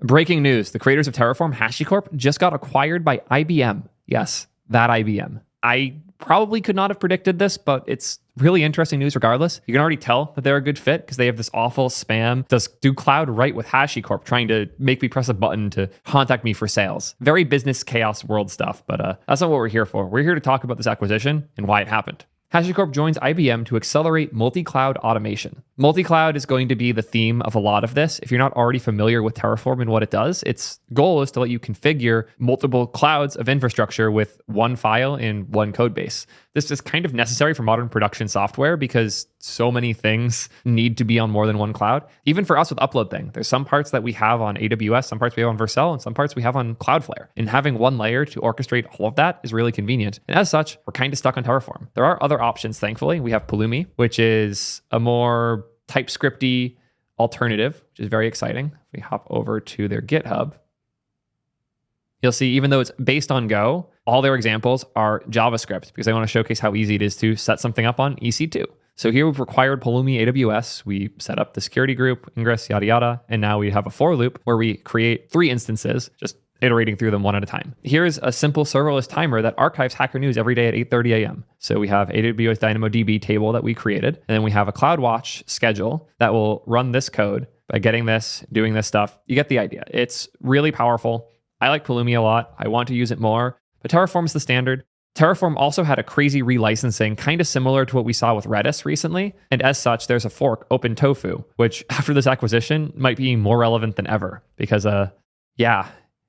Breaking news. The creators of Terraform, HashiCorp, just got acquired by IBM. Yes, that IBM. I probably could not have predicted this, but it's really interesting news regardless. You can already tell that they're a good fit because they have this awful spam, does do cloud right with HashiCorp, trying to make me press a button to contact me for sales. Very business chaos world stuff, but that's not what we're here for. We're here to talk about this acquisition and why it happened. HashiCorp joins IBM to accelerate multi-cloud automation. Multi-cloud is going to be the theme of a lot of this. If you're not already familiar with Terraform and what it does, its goal is to let you configure multiple clouds of infrastructure with one file in one code base. This is kind of necessary for modern production software because so many things need to be on more than one cloud. Even for us with Upload Thing, there's some parts that we have on AWS, some parts we have on Vercel, and some parts we have on Cloudflare. And having one layer to orchestrate all of that is really convenient. And as such, we're kind of stuck on Terraform. There are other options, thankfully. We have Pulumi, which is a more TypeScripty alternative, which is very exciting. If we hop over to their GitHub, you'll see even though it's based on Go, all their examples are JavaScript because they want to showcase how easy it is to set something up on EC2. So here we've required Pulumi AWS. We set up the security group, ingress, yada, yada. And now we have a for loop where we create 3 instances, just iterating through them one at a time. Here's a simple serverless timer that archives Hacker News every day at 8:30 a.m. So we have AWS DynamoDB table that we created, and then we have a CloudWatch schedule that will run this code by getting this, doing this stuff. You get the idea. It's really powerful. I like Pulumi a lot. I want to use it more, but Terraform's the standard. Terraform also had a crazy relicensing, kind of similar to what we saw with Redis recently. And as such, there's a fork, OpenTofu, which after this acquisition might be more relevant than ever because,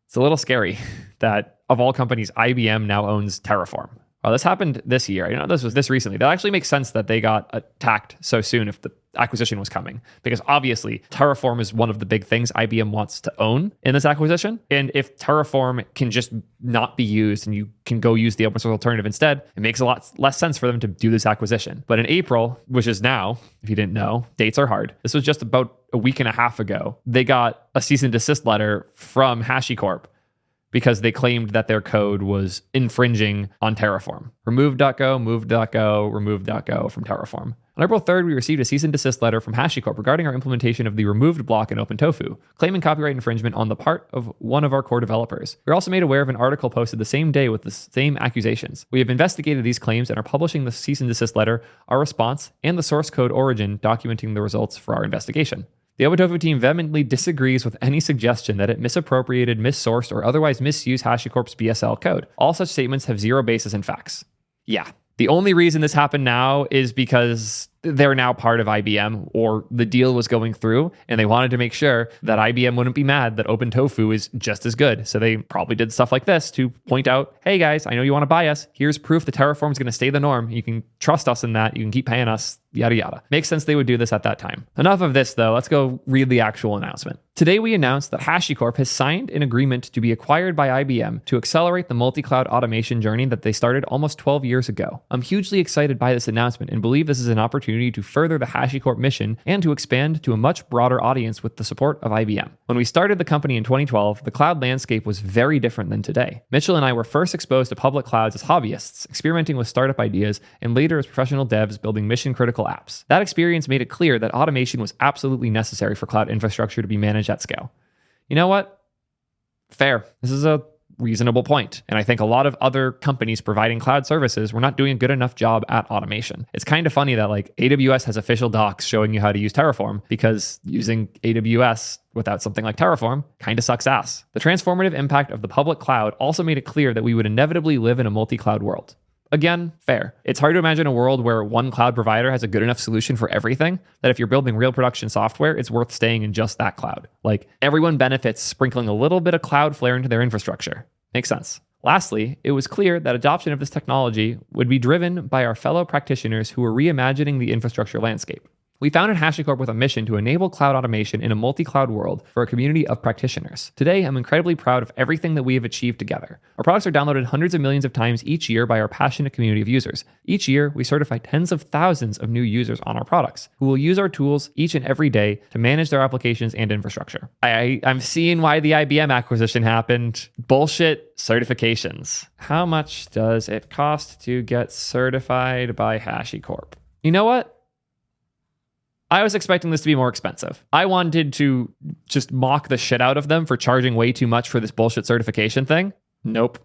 it's a little scary that of all companies, IBM now owns Terraform. Well, this happened this year. This was this recently. That actually makes sense that they got attacked so soon if the acquisition was coming, because obviously Terraform is one of the big things IBM wants to own in this acquisition. And if Terraform can just not be used and you can go use the open source alternative instead, it makes a lot less sense for them to do this acquisition. But in April, which is now, if you didn't know, dates are hard. This was just about a week and a half ago. They got a cease and desist letter from HashiCorp because they claimed that their code was infringing on Terraform. Remove.go, move.go, remove.go from Terraform. On April 3rd, we received a cease and desist letter from HashiCorp regarding our implementation of the removed block in OpenTofu, claiming copyright infringement on the part of one of our core developers. We were also made aware of an article posted the same day with the same accusations. We have investigated these claims and are publishing the cease and desist letter, our response, and the source code origin documenting the results for our investigation. The OpenTofu team vehemently disagrees with any suggestion that it misappropriated, missourced, or otherwise misused HashiCorp's BSL code. All such statements have zero basis in facts. Yeah. The only reason this happened now is because they're now part of IBM, or the deal was going through, and they wanted to make sure that IBM wouldn't be mad that OpenTofu is just as good. So they probably did stuff like this to point out, hey guys, I know you want to buy us. Here's proof that Terraform is going to stay the norm. You can trust us in that. You can keep paying us, yada, yada. Makes sense they would do this at that time. Enough of this though. Let's go read the actual announcement. Today we announced that HashiCorp has signed an agreement to be acquired by IBM to accelerate the multi-cloud automation journey that they started almost 12 years ago. I'm hugely excited by this announcement and believe this is an opportunity to further the HashiCorp mission and to expand to a much broader audience with the support of IBM. When we started the company in 2012, the cloud landscape was very different than today. Mitchell and I were first exposed to public clouds as hobbyists, experimenting with startup ideas, and later as professional devs building mission-critical apps. That experience made it clear that automation was absolutely necessary for cloud infrastructure to be managed at scale. You know what? Fair. This is a reasonable point. And I think a lot of other companies providing cloud services were not doing a good enough job at automation. It's kind of funny that like AWS has official docs showing you how to use Terraform, because using AWS without something like Terraform kind of sucks ass. The transformative impact of the public cloud also made it clear that we would inevitably live in a multi-cloud world. Again, fair. It's hard to imagine a world where one cloud provider has a good enough solution for everything that if you're building real production software, it's worth staying in just that cloud. Like, everyone benefits sprinkling a little bit of Cloudflare into their infrastructure. Makes sense. Lastly, it was clear that adoption of this technology would be driven by our fellow practitioners who were reimagining the infrastructure landscape. We founded HashiCorp with a mission to enable cloud automation in a multi-cloud world for a community of practitioners. Today, I'm incredibly proud of everything that we have achieved together. Our products are downloaded hundreds of millions of times each year by our passionate community of users. Each year, we certify tens of thousands of new users on our products who will use our tools each and every day to manage their applications and infrastructure. I'm seeing why the IBM acquisition happened. Bullshit certifications. How much does it cost to get certified by HashiCorp? You know what? I was expecting this to be more expensive. I wanted to just mock the shit out of them for charging way too much for this bullshit certification thing. Nope.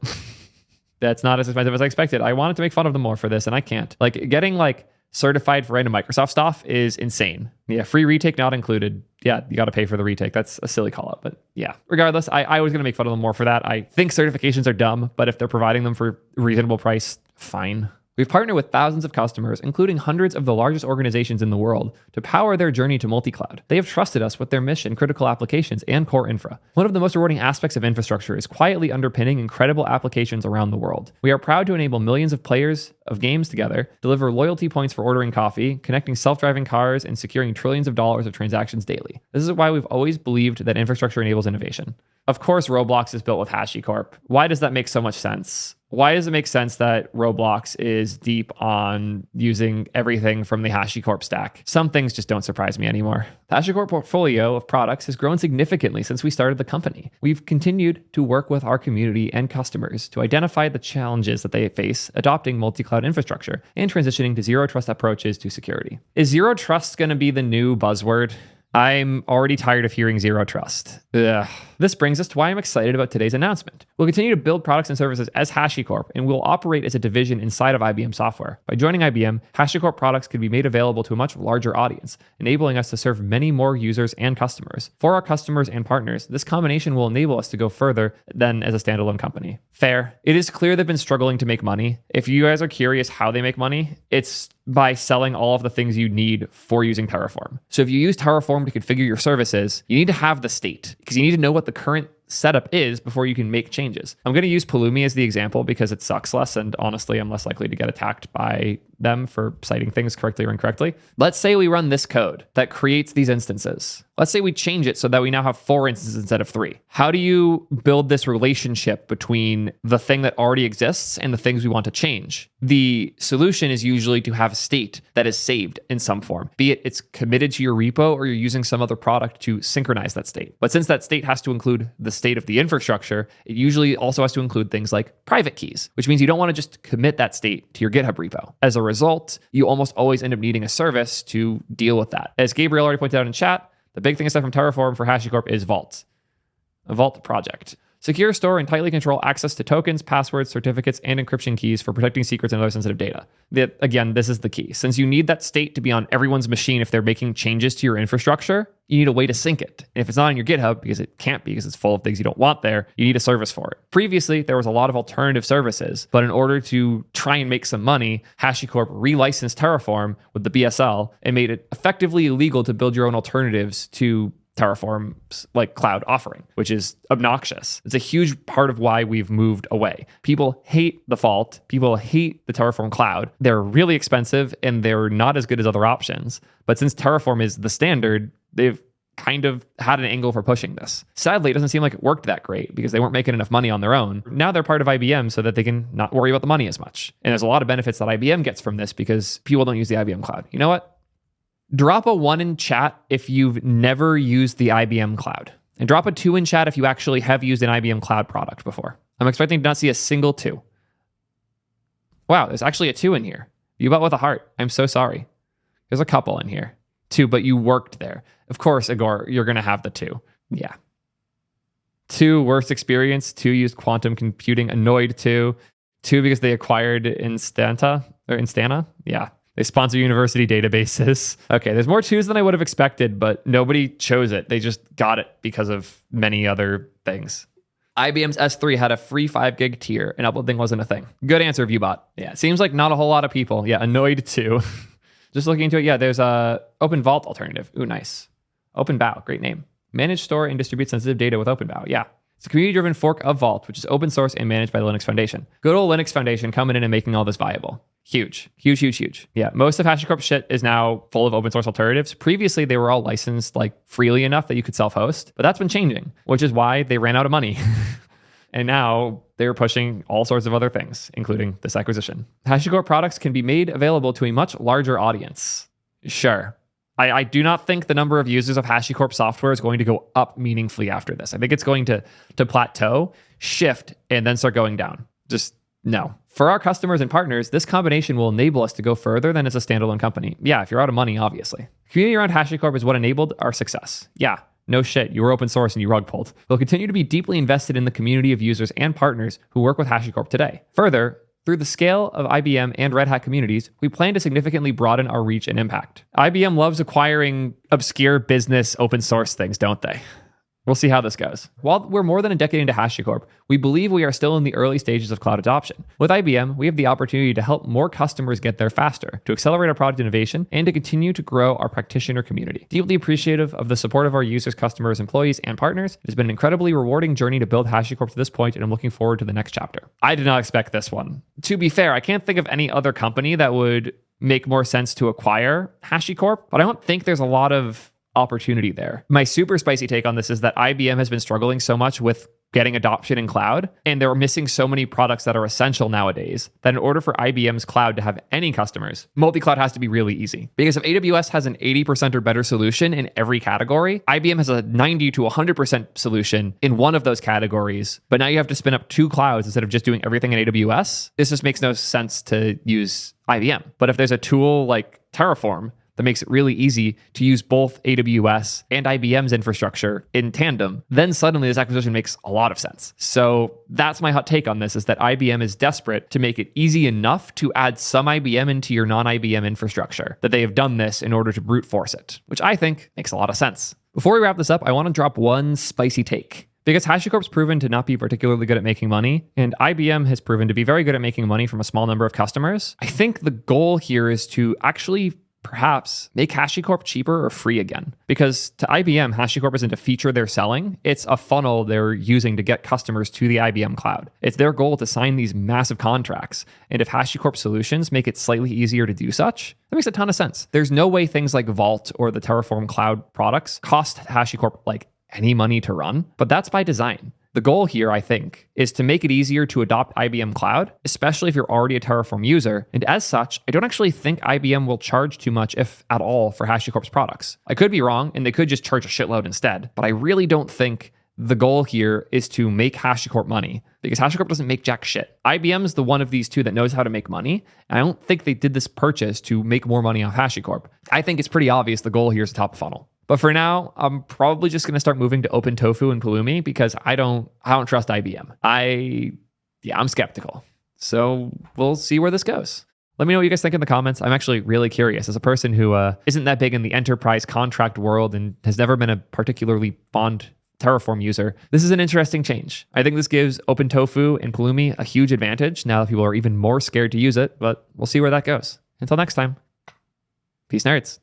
That's not as expensive as I expected. I wanted to make fun of them more for this, and I can't. Like, getting like certified for random Microsoft stuff is insane. Yeah, free retake not included. Yeah, you got to pay for the retake. That's a silly call out, but yeah. Regardless, I was going to make fun of them more for that. I think certifications are dumb, but if they're providing them for a reasonable price, fine. We've partnered with thousands of customers, including hundreds of the largest organizations in the world, to power their journey to multi-cloud. They have trusted us with their mission-critical applications and core infra. One of the most rewarding aspects of infrastructure is quietly underpinning incredible applications around the world. We are proud to enable millions of players of games together, deliver loyalty points for ordering coffee, connecting self-driving cars, and securing trillions of dollars of transactions daily. This is why we've always believed that infrastructure enables innovation. Of course, Roblox is built with HashiCorp. Why does that make so much sense? Why does it make sense that Roblox is deep on using everything from the HashiCorp stack? Some things just don't surprise me anymore. The HashiCorp portfolio of products has grown significantly since we started the company. We've continued to work with our community and customers to identify the challenges that they face adopting multi-cloud infrastructure and transitioning to zero trust approaches to security. Is zero trust going to be the new buzzword? I'm already tired of hearing zero trust. Ugh. This brings us to why I'm excited about today's announcement. We'll continue to build products and services as HashiCorp, and we'll operate as a division inside of IBM software. By joining IBM, HashiCorp products can be made available to a much larger audience, enabling us to serve many more users and customers. For our customers and partners, this combination will enable us to go further than as a standalone company. Fair. It is clear they've been struggling to make money. If you guys are curious how they make money, it's by selling all of the things you need for using Terraform. So if you use Terraform to configure your services, you need to have the state because you need to know what the current setup is before you can make changes. I'm going to use Pulumi as the example because it sucks less, and honestly, I'm less likely to get attacked by them for citing things correctly or incorrectly. Let's say we run this code that creates these instances. Let's say we change it so that we now have 4 instances instead of 3. How do you build this relationship between the thing that already exists and the things we want to change? The solution is usually to have a state that is saved in some form, be it it's committed to your repo or you're using some other product to synchronize that state. But since that state has to include the state of the infrastructure, it usually also has to include things like private keys, which means you don't want to just commit that state to your GitHub repo. As a result, you almost always end up needing a service to deal with that. As Gabriel already pointed out in chat, the big thing aside from Terraform for HashiCorp is Vault, a Vault project. Secure, store, and tightly control access to tokens, passwords, certificates, and encryption keys for protecting secrets and other sensitive data. Again, this is the key. Since you need that state to be on everyone's machine if they're making changes to your infrastructure, you need a way to sync it. And if it's not on your GitHub, because it can't be because it's full of things you don't want there, you need a service for it. Previously, there was a lot of alternative services, but in order to try and make some money, HashiCorp relicensed Terraform with the BSL and made it effectively illegal to build your own alternatives to Terraform's like cloud offering, which is obnoxious. It's a huge part of why we've moved away. People hate the Vault. People hate the Terraform cloud. They're really expensive and they're not as good as other options. But since Terraform is the standard, they've kind of had an angle for pushing this. Sadly, it doesn't seem like it worked that great because they weren't making enough money on their own. Now they're part of IBM so that they can not worry about the money as much. And there's a lot of benefits that IBM gets from this because people don't use the IBM cloud. You know what? Drop a 1 in chat if you've never used the IBM cloud. And drop a 2 in chat if you actually have used an IBM cloud product before. I'm expecting to not see a single 2. Wow, there's actually a 2 in here. You bought with a heart. I'm so sorry. There's a couple in here. 2, but you worked there. Of course, Igor, you're going to have the 2. Yeah. 2, worst experience. 2, used quantum computing. Annoyed 2. 2, because they acquired Instana. Yeah. They sponsor university databases. Okay, there's more 2s than I would have expected, but nobody chose it. They just got it because of many other things. IBM's S3 had a free 5 gig tier, and uploading wasn't a thing. Good answer, ViewBot. Yeah, it seems like not a whole lot of people. Yeah, annoyed too. Just looking into it, yeah, there's a Open Vault alternative. Ooh, nice. OpenBow, great name. Manage, store, and distribute sensitive data with OpenBow. Yeah. It's a community-driven fork of Vault, which is open source and managed by the Linux Foundation. Good old Linux Foundation coming in and making all this viable. Huge, huge, huge, huge. Yeah, most of HashiCorp shit is now full of open source alternatives. Previously, they were all licensed like freely enough that you could self-host, but that's been changing, which is why they ran out of money. And now they're pushing all sorts of other things, including this acquisition. HashiCorp products can be made available to a much larger audience. Sure. I do not think the number of users of HashiCorp software is going to go up meaningfully after this. I think it's going to plateau, shift, and then start going down. Just No. For our customers and partners, this combination will enable us to go further than as a standalone company. Yeah, if you're out of money, obviously. Community around HashiCorp is what enabled our success. Yeah, no shit, you were open source and you rug pulled. We'll continue to be deeply invested in the community of users and partners who work with HashiCorp today. Further, through the scale of IBM and Red Hat communities, we plan to significantly broaden our reach and impact. IBM loves acquiring obscure business open source things, don't they? We'll see how this goes. While we're more than a decade into HashiCorp, we believe we are still in the early stages of cloud adoption. With IBM, we have the opportunity to help more customers get there faster, to accelerate our product innovation, and to continue to grow our practitioner community. Deeply appreciative of the support of our users, customers, employees, and partners. It has been an incredibly rewarding journey to build HashiCorp to this point, and I'm looking forward to the next chapter. I did not expect this one. To be fair, I can't think of any other company that would make more sense to acquire HashiCorp, but I don't think there's a lot of opportunity there. My super spicy take on this is that IBM has been struggling so much with getting adoption in cloud, and they're missing so many products that are essential nowadays that in order for IBM's cloud to have any customers, multi-cloud has to be really easy. Because if AWS has an 80% or better solution in every category, IBM has a 90 to 100% solution in one of those categories, but now you have to spin up 2 clouds instead of just doing everything in AWS. This just makes no sense to use IBM. But if there's a tool like Terraform that makes it really easy to use both AWS and IBM's infrastructure in tandem, then suddenly this acquisition makes a lot of sense. So that's my hot take on this, is that IBM is desperate to make it easy enough to add some IBM into your non-IBM infrastructure, that they have done this in order to brute force it, which I think makes a lot of sense. Before we wrap this up, I want to drop one spicy take. Because HashiCorp's proven to not be particularly good at making money, and IBM has proven to be very good at making money from a small number of customers, I think the goal here is to actually perhaps make HashiCorp cheaper or free again. Because to IBM, HashiCorp isn't a feature they're selling, it's a funnel they're using to get customers to the IBM cloud. It's their goal to sign these massive contracts. And if HashiCorp solutions make it slightly easier to do such, that makes a ton of sense. There's no way things like Vault or the Terraform cloud products cost HashiCorp like any money to run, but that's by design. The goal here, I think, is to make it easier to adopt IBM Cloud, especially if you're already a Terraform user. And as such, I don't actually think IBM will charge too much, if at all, for HashiCorp's products. I could be wrong, and they could just charge a shitload instead. But I really don't think the goal here is to make HashiCorp money, because HashiCorp doesn't make jack shit. IBM's the one of these two that knows how to make money, and I don't think they did this purchase to make more money off HashiCorp. I think it's pretty obvious the goal here is top of funnel. But for now, I'm probably just going to start moving to OpenTofu and Pulumi because I don't trust IBM. I'm skeptical. So we'll see where this goes. Let me know what you guys think in the comments. I'm actually really curious. As a person who isn't that big in the enterprise contract world and has never been a particularly fond Terraform user, this is an interesting change. I think this gives OpenTofu and Pulumi a huge advantage now that people are even more scared to use it, but we'll see where that goes. Until next time, peace nerds.